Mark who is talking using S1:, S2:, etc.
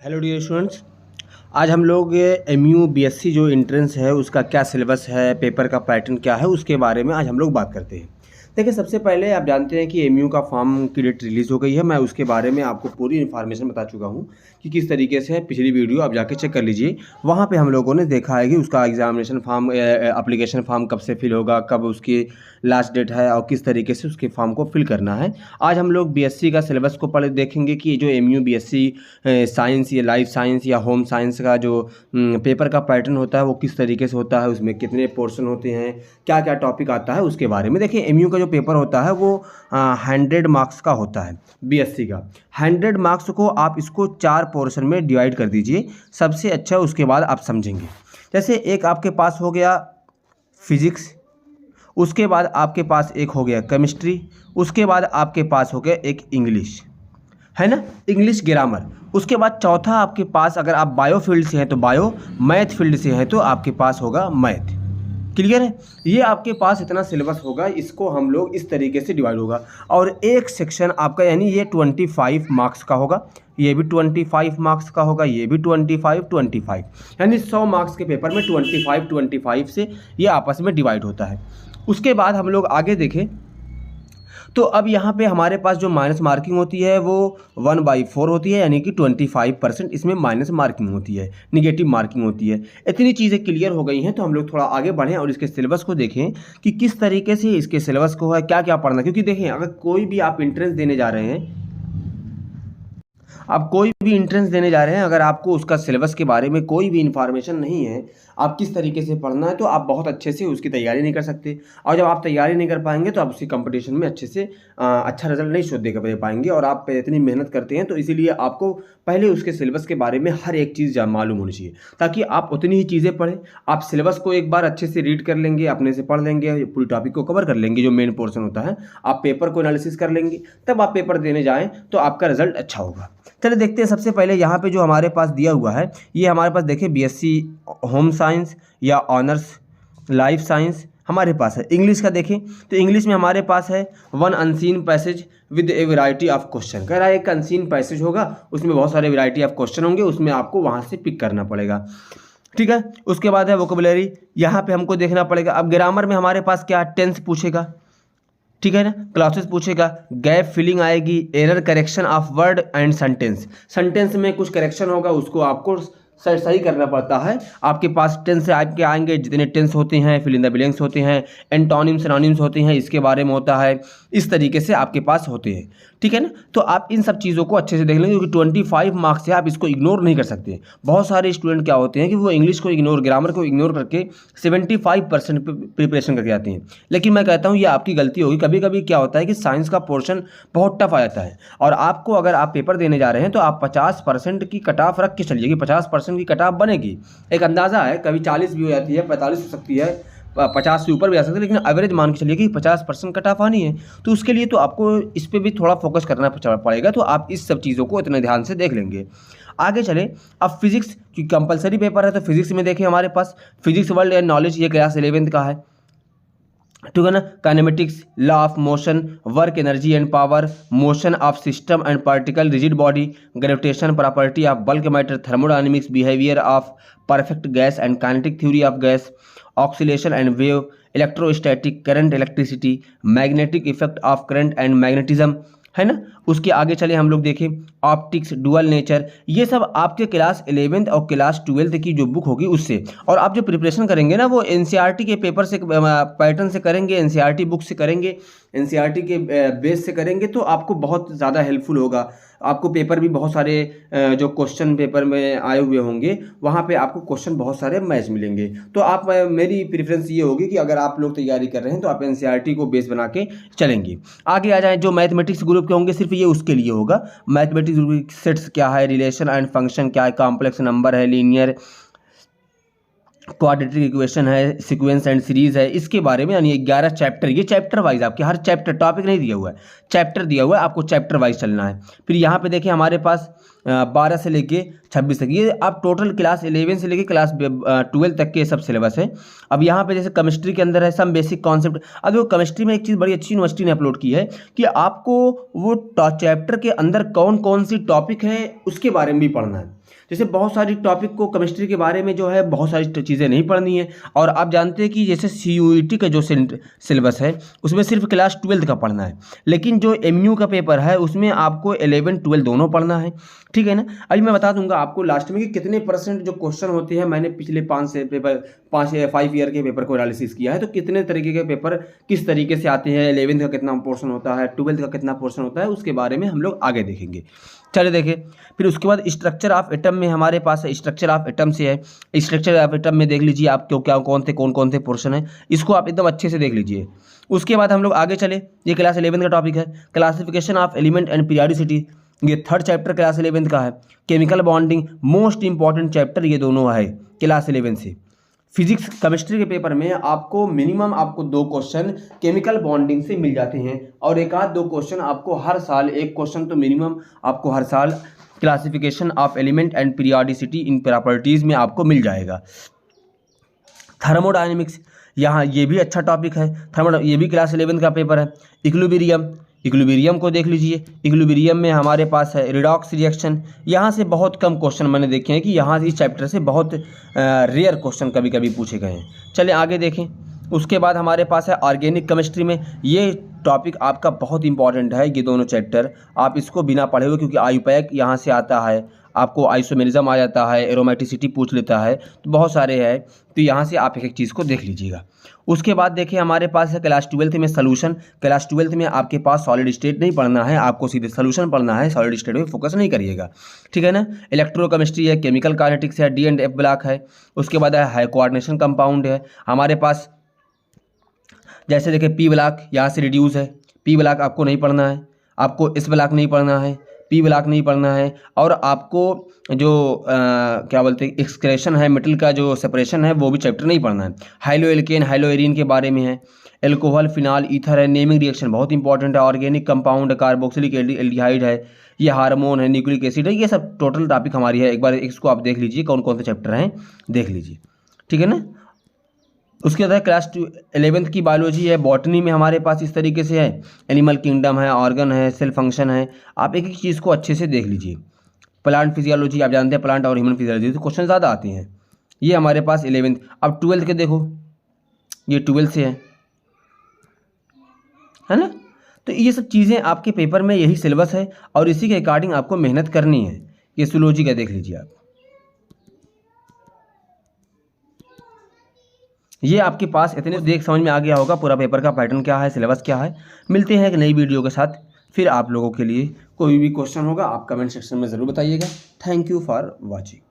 S1: Hello dear students, आज हम लोग एमयू बीएससी जो एंट्रेंस है उसका क्या सिलेबस है, पेपर का पैटर्न क्या है, उसके बारे में आज हम लोग बात करते हैं। देखिए, सबसे पहले आप जानते हैं कि एमयू का फॉर्म की डेट रिलीज़ हो गई है। मैं उसके बारे में आपको पूरी इन्फॉर्मेशन बता चुका हूँ कि किस तरीके से है। पिछली वीडियो आप जाके चेक कर लीजिए, वहाँ पे हम लोगों ने देखा है कि उसका एग्जामिनेशन फॉर्म, एप्लीकेशन फॉर्म कब से फिल होगा, कब उसकी लास्ट डेट है और किस तरीके से उसके फॉर्म को फिल करना है। आज हम लोग बीएससी का सिलेबस को पढ़े देखेंगे कि जो एमयू बीएससी साइंस या लाइफ साइंस या होम साइंस का जो पेपर का पैटर्न होता है वो किस तरीके से होता है, उसमें कितने पोर्शन होते हैं, क्या क्या टॉपिक आता है, उसके बारे में। देखिए, एमयू का जो पेपर होता है वो 100 मार्क्स का होता है। बीएससी का 100 मार्क्स को आप इसको 4 पोर्शन में डिवाइड कर दीजिए, सबसे अच्छा उसके बाद आप समझेंगे। जैसे एक आपके पास हो गया फिजिक्स, उसके बाद आपके पास एक हो गया केमिस्ट्री, उसके बाद आपके पास हो गया एक इंग्लिश, है ना, इंग्लिश ग्रामर। उसके बाद चौथा आपके पास, अगर आप बायो फील्ड से हैं तो बायो, मैथ फील्ड से हैं तो आपके पास होगा मैथ। क्लियर है? ये आपके पास इतना सिलेबस होगा, इसको हम लोग इस तरीके से डिवाइड होगा। और एक सेक्शन आपका, यानी ये 25 मार्क्स का होगा, ये भी 25 मार्क्स का होगा, ये भी 25, यानी 100 मार्क्स के पेपर में 25 से ये आपस में डिवाइड होता है। उसके बाद हम लोग आगे देखें तो अब यहाँ पे हमारे पास जो माइनस मार्किंग होती है वो 1/4 होती है, यानी कि 25% इसमें माइनस मार्किंग होती है, निगेटिव मार्किंग होती है। इतनी चीज़ें क्लियर हो गई हैं तो हम लोग थोड़ा आगे बढ़ें और इसके सिलेबस को देखें कि किस तरीके से इसके सिलेबस को है, क्या क्या पढ़ना है। क्योंकि देखें, अगर कोई भी आप एंट्रेंस देने जा रहे हैं, आप कोई भी एंट्रेंस देने जा रहे हैं, अगर आपको उसका सिलेबस के बारे में कोई भी इन्फॉर्मेशन नहीं है, आप किस तरीके से पढ़ना है, तो आप बहुत अच्छे से उसकी तैयारी नहीं कर सकते। और जब आप तैयारी नहीं कर पाएंगे तो आप उसी कंपटीशन में अच्छे से अच्छा रिजल्ट नहीं शो दे पाएंगे। और आप इतनी मेहनत करते हैं तो इसीलिए आपको पहले उसके सिलेबस के बारे में हर एक चीज़ मालूम होनी चाहिए, ताकि आप उतनी ही चीज़ें पढ़ें। आप सिलेबस को एक बार अच्छे से रीड कर लेंगे, अपने से पढ़ लेंगे, पूरी टॉपिक को कवर कर लेंगे, जो मेन पोर्शन होता है, आप पेपर को एनालिसिस कर लेंगे, तब आप पेपर देने जाएँ तो आपका रिजल्ट अच्छा होगा। चलिए देखते हैं। सबसे पहले यहाँ पे जो हमारे पास दिया हुआ है, ये हमारे पास देखिए बीएससी होम साइंस या ऑनर्स लाइफ साइंस हमारे पास है। इंग्लिश का देखें तो इंग्लिश में हमारे पास है one unseen passage with A variety of question. कह रहा है एक अनसीन पैसेज होगा, उसमें बहुत सारे वैरायटी ऑफ क्वेश्चन होंगे, उसमें आपको वहाँ से पिक करना पड़ेगा। ठीक है। उसके बाद है वोकेबुलरी, यहाँ पे हमको देखना पड़ेगा। अब ग्रामर में हमारे पास क्या, टेंस पूछेगा, ठीक है ना, क्लासेस पूछेगा, गैप फिलिंग आएगी, error correction of word and sentence. Sentence में कुछ करेक्शन होगा, उसको आपको सही करना पड़ता है। आपके पास टेंस से आपके आएंगे, जितने टेंस होते हैं, फिल इन द ब्लैंक्स होते हैं, एंटोनिम्स सिनोनिम्स होते हैं, इसके बारे में होता है। इस तरीके से आपके पास होते हैं, ठीक है ना। तो आप इन सब चीज़ों को अच्छे से देख लेंगे, क्योंकि 25 मार्क्स से आप इसको इग्नोर नहीं कर सकते। बहुत सारे स्टूडेंट क्या होते हैं कि वो इंग्लिश को इग्नोर, ग्रामर को इग्नोर करके 75% प्रिपरेशन करके आते हैं। लेकिन मैं कहता हूँ ये आपकी गलती होगी। कभी कभी क्या होता है कि साइंस का पोर्शन बहुत टफ आ जाता है, और आपको, अगर आप पेपर देने जा रहे हैं तो आप 50% की कट ऑफ रख के चलिए कि 50% की कट ऑफ बनेगी। एक अंदाज़ा है, कभी 40 भी हो जाती है, 45 हो सकती है, 50 से ऊपर भी आ सकती है, लेकिन एवरेज मान के चलिए कि 50% कट ऑफ आनी है। तो उसके लिए तो आपको इस पर भी थोड़ा फोकस करना पड़ेगा। तो आप इस सब चीज़ों को इतने ध्यान से देख लेंगे। आगे चले। अब फिजिक्स की कंपलसरी पेपर है, तो फिजिक्स में देखिए हमारे पास फिजिक्स वर्ल्ड एंड नॉलेज, ये क्लास 11th का है, ठीक है ना। Kinematics, law of motion, work energy and power, motion of system and particle, rigid body, gravitation, property of bulk matter, thermodynamics, behaviour of perfect gas and kinetic theory of gas, oscillation and wave, electrostatic, current, electricity, magnetic effect of current and magnetism, है ना। उसके आगे चले हम लोग देखें optics, dual nature, ये सब आपके क्लास 11th और क्लास 12th की जो बुक होगी उससे। और आप जो प्रिपरेशन करेंगे ना, वो एनसीईआरटी के पेपर से, पैटर्न से करेंगे, एनसीईआरटी बुक से करेंगे, एनसीईआरटी के बेस से करेंगे, तो आपको बहुत ज़्यादा हेल्पफुल होगा। आपको पेपर भी बहुत सारे जो क्वेश्चन पेपर में आए हुए होंगे, वहाँ पे आपको क्वेश्चन बहुत सारे मैच मिलेंगे। तो आप, मेरी प्रेफरेंस ये होगी कि अगर आप लोग तैयारी कर रहे हैं तो आप एनसीईआरटी को बेस बना के चलेंगे। आगे आ जाएँ, जो मैथमेटिक्स ग्रुप के होंगे सिर्फ ये उसके लिए होगा। मैथमेटिक्स ग्रुप की सेट्स क्या है, रिलेशन एंड फंक्शन क्या है, कॉम्प्लेक्स नंबर है, लीनियर क्वाड्रेटिक इक्वेशन है, सीक्वेंस एंड सीरीज है, इसके बारे में यानी 11 चैप्टर, ये चैप्टर वाइज आपके हर चैप्टर, टॉपिक नहीं दिया हुआ है, चैप्टर दिया हुआ है, आपको चैप्टर वाइज चलना है। फिर यहाँ पे देखिए हमारे पास 12 से लेके 26 तक, ये आप टोटल क्लास 11 से लेके क्लास 12 तक के सब सिलेबस है। अब यहाँ पे जैसे केमिस्ट्री के अंदर है सम बेसिक कॉन्सेप्ट। अब वो केमिस्ट्री में एक चीज़ बड़ी अच्छी यूनिवर्सिटी ने अपलोड की है कि आपको वो चैप्टर के अंदर कौन कौन सी टॉपिक है उसके बारे में भी पढ़ना है। जैसे बहुत सारी टॉपिक को केमिस्ट्री के बारे में जो है बहुत सारी चीज़ें नहीं पढ़नी है, और आप जानते हैं कि जैसे CUET का जो सिलेबस है उसमें सिर्फ क्लास 12 का पढ़ना है, लेकिन जो MU का पेपर है उसमें आपको 11 12 दोनों पढ़ना है, ठीक है ना। अभी मैं बता दूंगा आपको लास्ट में कि कितने % जो क्वेश्चन होते हैं, मैंने पिछले 5 ईयर के पेपर को एनालिसिस किया है, तो कितने तरीके के पेपर किस तरीके से आते हैं, 11th का कितना पोर्शन होता है, 12th का कितना पोर्शन होता है, उसके बारे में हम लोग आगे देखेंगे। चलिए देखिए, फिर उसके बाद स्ट्रक्चर ऑफ एटम में हमारे पास है, स्ट्रक्चर ऑफ एटम से है। स्ट्रक्चर ऑफ एटम में देख लीजिए आप क्या कौन कौन से पोर्शन है, इसको आप एकदम अच्छे से देख लीजिए। उसके बाद हम लोग आगे चले, ये क्लास 11 का टॉपिक है, classification of element and periodicity, ये 3rd चैप्टर क्लास 11 का है। Chemical bonding, most important chapter ये दोनों है क्लास 11 से। फिजिक्स केमिस्ट्री के पेपर में आपको मिनिमम आपको 2 क्वेश्चन केमिकल बॉन्डिंग से मिल जाते हैं, और एक आध 2 क्वेश्चन आपको हर साल, एक क्वेश्चन तो मिनिमम आपको हर साल classification of element and periodicity in properties में आपको मिल जाएगा। थर्मोडायनेमिक्स, यहाँ ये भी अच्छा टॉपिक है, ये भी क्लास 11 का पेपर है। इक्विलिब्रियम को देख लीजिए, इक्विलिब्रियम में हमारे पास है रिडॉक्स रिएक्शन, यहाँ से बहुत कम क्वेश्चन मैंने देखे हैं कि यहाँ इस चैप्टर से बहुत रेयर क्वेश्चन कभी कभी पूछे गए हैं। चलिए आगे देखें। उसके बाद हमारे पास है ऑर्गेनिक केमिस्ट्री में, ये टॉपिक आपका बहुत इंपॉर्टेंट है, ये दोनों चैप्टर आप इसको बिना पढ़े हुए, क्योंकि आयुपैक यहाँ से आता है, आपको आइसोमेरिज्म आ जाता है, एरोमेटिसिटी पूछ लेता है, तो बहुत सारे हैं, तो यहाँ से आप एक एक चीज़ को देख लीजिएगा। उसके बाद देखिए हमारे पास है क्लास 12th में सॉल्यूशन। क्लास 12th में आपके पास सॉलिड स्टेट नहीं पढ़ना है, आपको सीधे सॉल्यूशन पढ़ना है, सॉलिड स्टेट में फोकस नहीं करिएगा, ठीक है ना। इलेक्ट्रोकेमिस्ट्री है, केमिकल काइनेटिक्स है, D&F ब्लॉक है। उसके बाद है कोऑर्डिनेशन कंपाउंड है हमारे पास, जैसे देखिए P ब्लॉक यहाँ से रिड्यूस है, P ब्लॉक आपको नहीं पढ़ना है, आपको S ब्लॉक नहीं पढ़ना है, P ब्लॉक नहीं पढ़ना है, और आपको जो क्या बोलते हैं एक्सक्रेशन है, मेटल का जो सेपरेशन है वो भी चैप्टर नहीं पढ़ना है। हाइलो एल्केन हाइलो एरीन के बारे में है, एल्कोहल फिनाल ईथर है, नेमिंग रिएक्शन बहुत इंपॉर्टेंट है, ऑर्गेनिक कंपाउंड कार्बोक्सिलिक एल्डिहाइड है, ये हार्मोन है, न्यूक्लिक एसिड है, ये सब टोटल टॉपिक हमारी है। एक बार इसको आप देख लीजिए कौन कौन से चैप्टर हैं, देख लीजिए, ठीक है ना। उसके बाद क्लास 11th की बायोलॉजी है, बॉटनी में हमारे पास इस तरीके से है, एनिमल किंगडम है, ऑर्गन है, सेल फंक्शन है, आप एक एक चीज़ को अच्छे से देख लीजिए। प्लांट फिजियोलॉजी, आप जानते हैं प्लांट और ह्यूमन फिजियोलॉजी तो क्वेश्चन ज़्यादा आते हैं, ये हमारे पास 11th। अब 12th के देखो, ये 12th से है ना। तो ये सब चीज़ें आपके पेपर में यही सिलेबस है, और इसी के अकॉर्डिंग आपको मेहनत करनी है। ये सुलॉजी का देख लीजिए आप, ये आपके पास इतने देख समझ में आ गया होगा पूरा पेपर का पैटर्न क्या है, सिलेबस क्या है। मिलते हैं एक नई वीडियो के साथ, फिर आप लोगों के लिए कोई भी क्वेश्चन होगा आप कमेंट सेक्शन में ज़रूर बताइएगा। Thank you for watching.